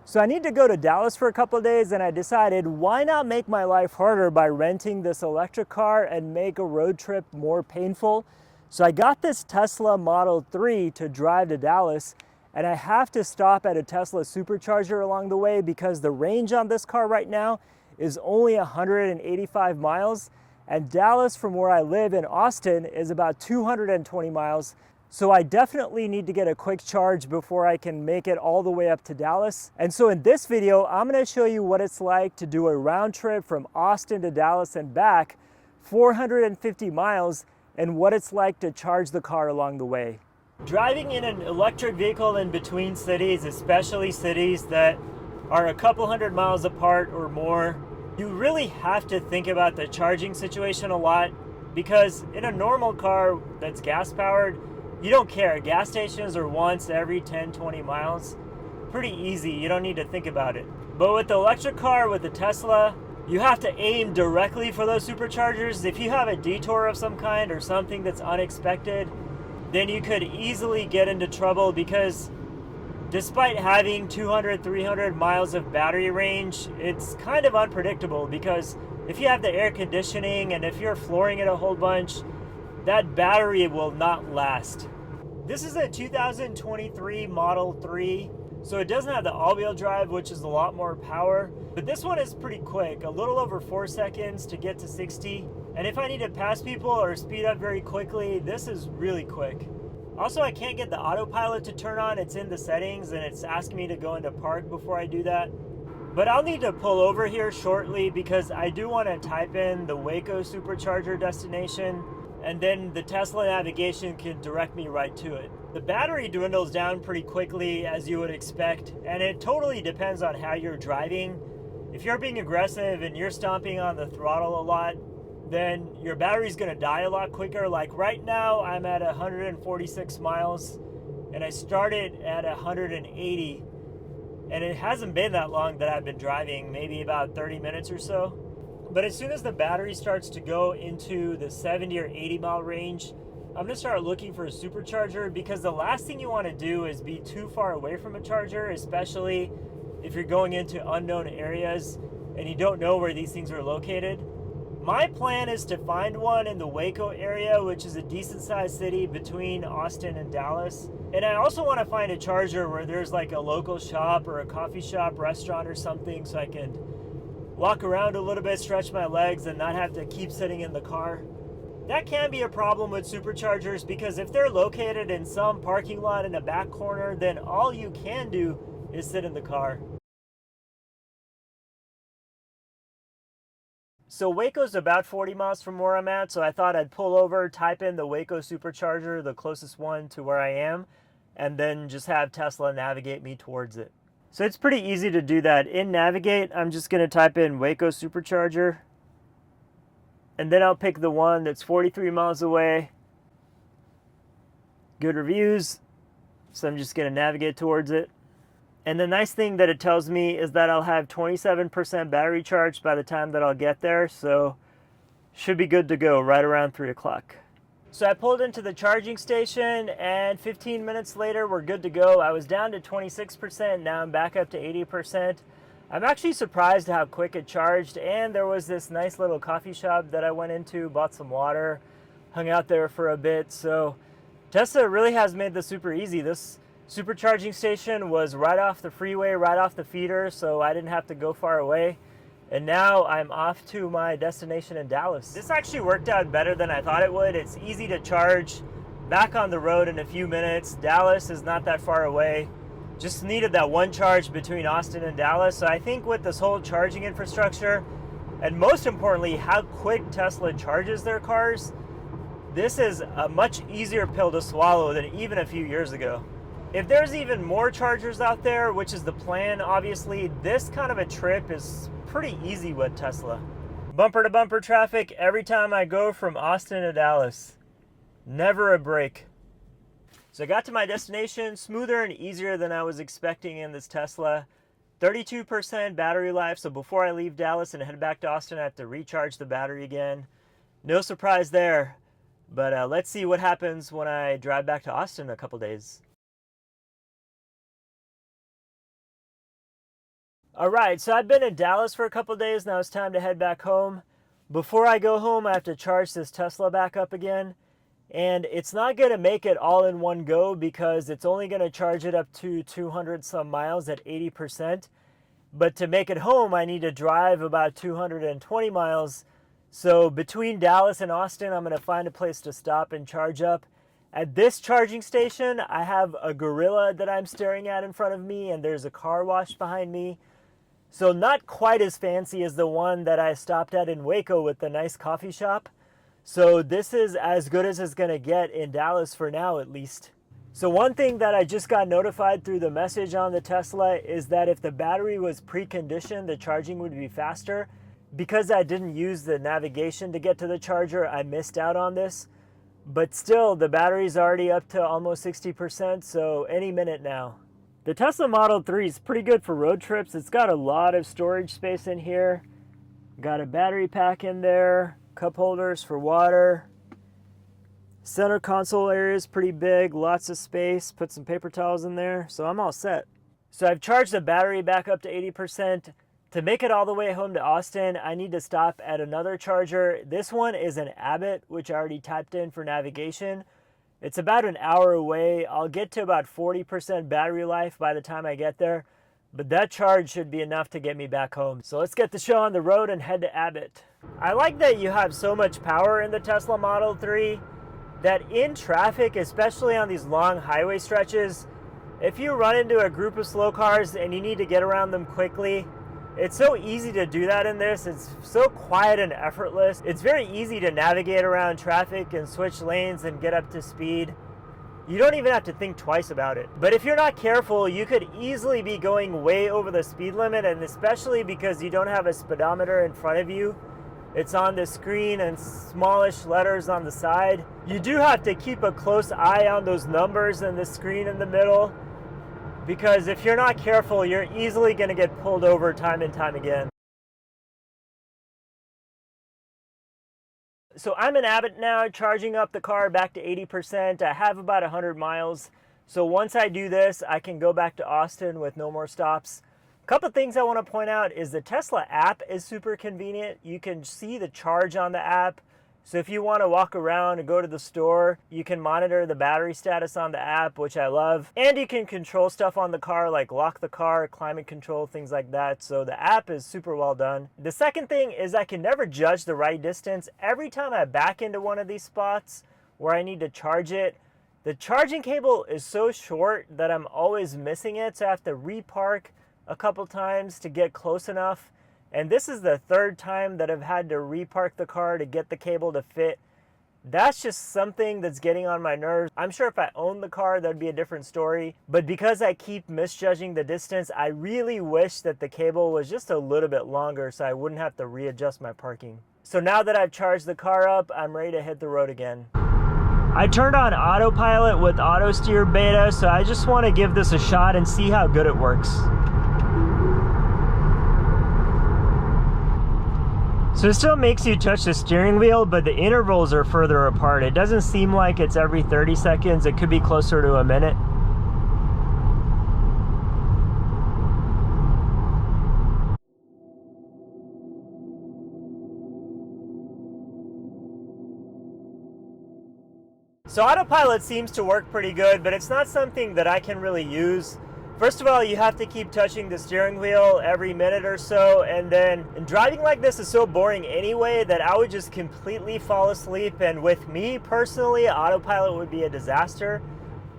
So I need to go to Dallas for a couple of days, and I decided why not make my life harder by renting this electric car and make a road trip more painful. So I got this Tesla Model 3 to drive to Dallas, and I have to stop at a Tesla supercharger along the way because the range on this car right now is only 185 miles, and Dallas from where I live in Austin is about 220 miles. So I definitely need to get a quick charge before I can make it all the way up to Dallas. And so in this video, I'm gonna show you what it's like to do a round trip from Austin to Dallas and back, 450 miles, and what it's like to charge the car along the way. Driving in an electric vehicle in between cities, especially cities that are a couple hundred miles apart or more, you really have to think about the charging situation a lot, because in a normal car that's gas powered, you don't care. Gas stations are once every 10-20 miles. Pretty easy, you don't need to think about it. But with the electric car, with the Tesla, you have to aim directly for those superchargers. If you have a detour of some kind or something that's unexpected, then you could easily get into trouble, because despite having 200-300 miles of battery range, it's kind of unpredictable, because if you have the air conditioning and if you're flooring it a whole bunch, that battery will not last. This is a 2023 Model 3, so it doesn't have the all-wheel drive, which is a lot more power, but this one is pretty quick, a little over 4 seconds to get to 60. And if I need to pass people or speed up very quickly, this is really quick. Also, I can't get the Autopilot to turn on. It's in the settings and it's asking me to go into park before I do that. But I'll need to pull over here shortly because I do want to type in the Waco supercharger destination, and then the Tesla navigation can direct me right to it. The battery dwindles down pretty quickly, as you would expect, and it totally depends on how you're driving. If you're being aggressive and you're stomping on the throttle a lot, then your battery's gonna die a lot quicker. Like right now, I'm at 146 miles, and I started at 180, and it hasn't been that long that I've been driving, maybe about 30 minutes or so. But as soon as the battery starts to go into the 70 or 80 mile range, I'm gonna start looking for a supercharger, because the last thing you wanna do is be too far away from a charger, especially if you're going into unknown areas and you don't know where these things are located. My plan is to find one in the Waco area, which is a decent sized city between Austin and Dallas. And I also wanna find a charger where there's like a local shop or a coffee shop, restaurant or something, so I can walk around a little bit, stretch my legs, and not have to keep sitting in the car. That can be a problem with superchargers, because if they're located in some parking lot in a back corner, then all you can do is sit in the car. So Waco's about 40 miles from where I'm at, so I thought I'd pull over, type in the Waco supercharger, the closest one to where I am, and then just have Tesla navigate me towards it. So it's pretty easy to do that. In Navigate, I'm just gonna type in Waco supercharger, and then I'll pick the one that's 43 miles away. Good reviews, so I'm just gonna navigate towards it. And the nice thing that it tells me is that I'll have 27% battery charge by the time that I'll get there, so should be good to go right around 3 o'clock. So I pulled into the charging station, and 15 minutes later, we're good to go. I was down to 26%, now I'm back up to 80%. I'm actually surprised how quick it charged, and there was this nice little coffee shop that I went into, bought some water, hung out there for a bit. So Tesla really has made this super easy. This supercharging station was right off the freeway, right off the feeder, so I didn't have to go far away. And now I'm off to my destination in Dallas. This actually worked out better than I thought it would. It's easy to charge, back on the road in a few minutes. Dallas is not that far away. Just needed that one charge between Austin and Dallas. So I think with this whole charging infrastructure, and most importantly, how quick Tesla charges their cars, this is a much easier pill to swallow than even a few years ago. If there's even more chargers out there, which is the plan, obviously, this kind of a trip is pretty easy with Tesla. Bumper to bumper traffic every time I go from Austin to Dallas. Never a break. So I got to my destination smoother and easier than I was expecting in this Tesla. 32% battery life, so before I leave Dallas and head back to Austin, I have to recharge the battery again. No surprise there, but let's see what happens when I drive back to Austin in a couple days. All right, so I've been in Dallas for a couple days. Now it's time to head back home. Before I go home, I have to charge this Tesla back up again. And it's not going to make it all in one go because it's only going to charge it up to 200 some miles at 80%. But to make it home, I need to drive about 220 miles. So between Dallas and Austin, I'm going to find a place to stop and charge up. At this charging station, I have a gorilla that I'm staring at in front of me, and there's a car wash behind me. So not quite as fancy as the one that I stopped at in Waco with the nice coffee shop. So this is as good as it's gonna get in Dallas for now, at least. So one thing that I just got notified through the message on the Tesla is that if the battery was preconditioned, the charging would be faster. Because I didn't use the navigation to get to the charger, I missed out on this. But still, the battery's already up to almost 60%, so any minute now. The Tesla Model 3 is pretty good for road trips. It's got a lot of storage space in here. Got a battery pack in there, cup holders for water. Center console area is pretty big, lots of space. Put some paper towels in there, so I'm all set. So I've charged the battery back up to 80%. To make it all the way home to Austin, I need to stop at another charger. This one is an Abbott, which I already typed in for navigation. It's about an hour away. I'll get to about 40% battery life by the time I get there, but that charge should be enough to get me back home. So let's get the show on the road and head to Abbott. I like that you have so much power in the Tesla Model 3 that in traffic, especially on these long highway stretches, if you run into a group of slow cars and you need to get around them quickly, it's so easy to do that in this. It's so quiet and effortless. It's very easy to navigate around traffic and switch lanes and get up to speed. You don't even have to think twice about it. But if you're not careful, you could easily be going way over the speed limit, and especially because you don't have a speedometer in front of you. It's on the screen and smallish letters on the side. You do have to keep a close eye on those numbers and the screen in the middle, because if you're not careful, you're easily going to get pulled over time and time again. So I'm in Abbott now, charging up the car back to 80%. I have about 100 miles. So once I do this, I can go back to Austin with no more stops. A couple things I want to point out is the Tesla app is super convenient. You can see the charge on the app. So if you want to walk around and go to the store, you can monitor the battery status on the app, which I love. And you can control stuff on the car, like lock the car, climate control, things like that. So the app is super well done. The second thing is I can never judge the right distance. Every time I back into one of these spots where I need to charge it, the charging cable is so short that I'm always missing it. So I have to repark a couple times to get close enough. And this is the third time that I've had to repark the car to get the cable to fit. That's just something that's getting on my nerves. I'm sure if I owned the car, that'd be a different story. But because I keep misjudging the distance, I really wish that the cable was just a little bit longer so I wouldn't have to readjust my parking. So now that I've charged the car up, I'm ready to hit the road again. I turned on Autopilot with auto steer beta, so I just want to give this a shot and see how good it works. So it still makes you touch the steering wheel, but the intervals are further apart. It doesn't seem like it's every 30 seconds. It could be closer to a minute. So Autopilot seems to work pretty good, but it's not something that I can really use. First of all, you have to keep touching the steering wheel every minute or so, and driving like this is so boring anyway that I would just completely fall asleep, and with me personally, Autopilot would be a disaster.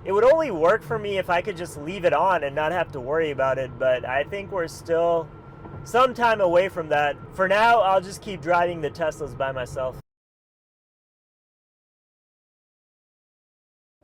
It would only work for me if I could just leave it on and not have to worry about it, but I think we're still some time away from that. For now, I'll just keep driving the Teslas by myself.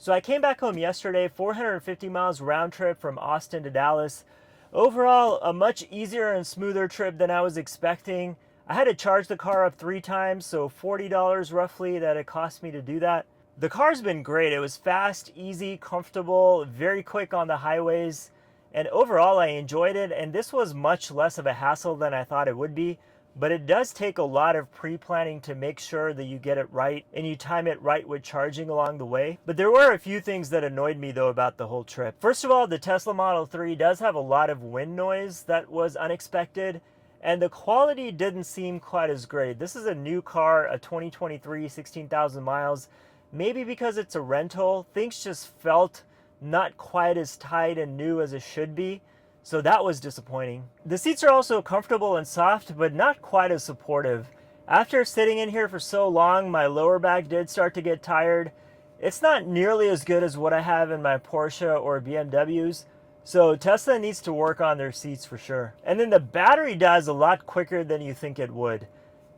So I came back home yesterday, 450 miles round trip from Austin to Dallas. Overall, a much easier and smoother trip than I was expecting. I had to charge the car up 3 times, so $40 roughly that it cost me to do that. The car's been great. It was fast, easy, comfortable, very quick on the highways, and overall I enjoyed it, and this was much less of a hassle than I thought it would be. but it does take a lot of pre-planning to make sure that you get it right and you time it right with charging along the way. But there were a few things that annoyed me though about the whole trip. First of all, the Tesla Model 3 does have a lot of wind noise that was unexpected, and the quality didn't seem quite as great. This is a new car, a 2023, 16,000 miles. Maybe because it's a rental, things just felt not quite as tight and new as it should be. So that was disappointing. The seats are also comfortable and soft, but not quite as supportive. After sitting in here for so long, my lower back did start to get tired. It's not nearly as good as what I have in my Porsche or BMWs. So Tesla needs to work on their seats for sure. And then the battery dies a lot quicker than you think it would.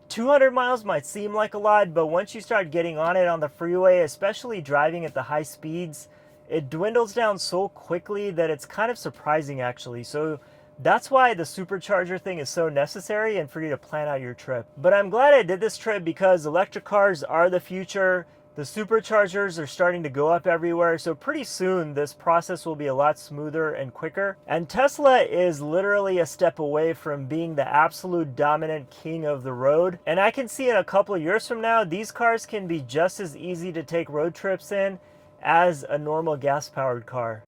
200 miles might seem like a lot, but once you start getting on it on the freeway, especially driving at the high speeds, it dwindles down so quickly that it's kind of surprising actually. So that's why the supercharger thing is so necessary and for you to plan out your trip. But I'm glad I did this trip because electric cars are the future. The superchargers are starting to go up everywhere, so pretty soon this process will be a lot smoother and quicker. And Tesla is literally a step away from being the absolute dominant king of the road. And I can see in a couple of years from now, these cars can be just as easy to take road trips in as a normal gas-powered car.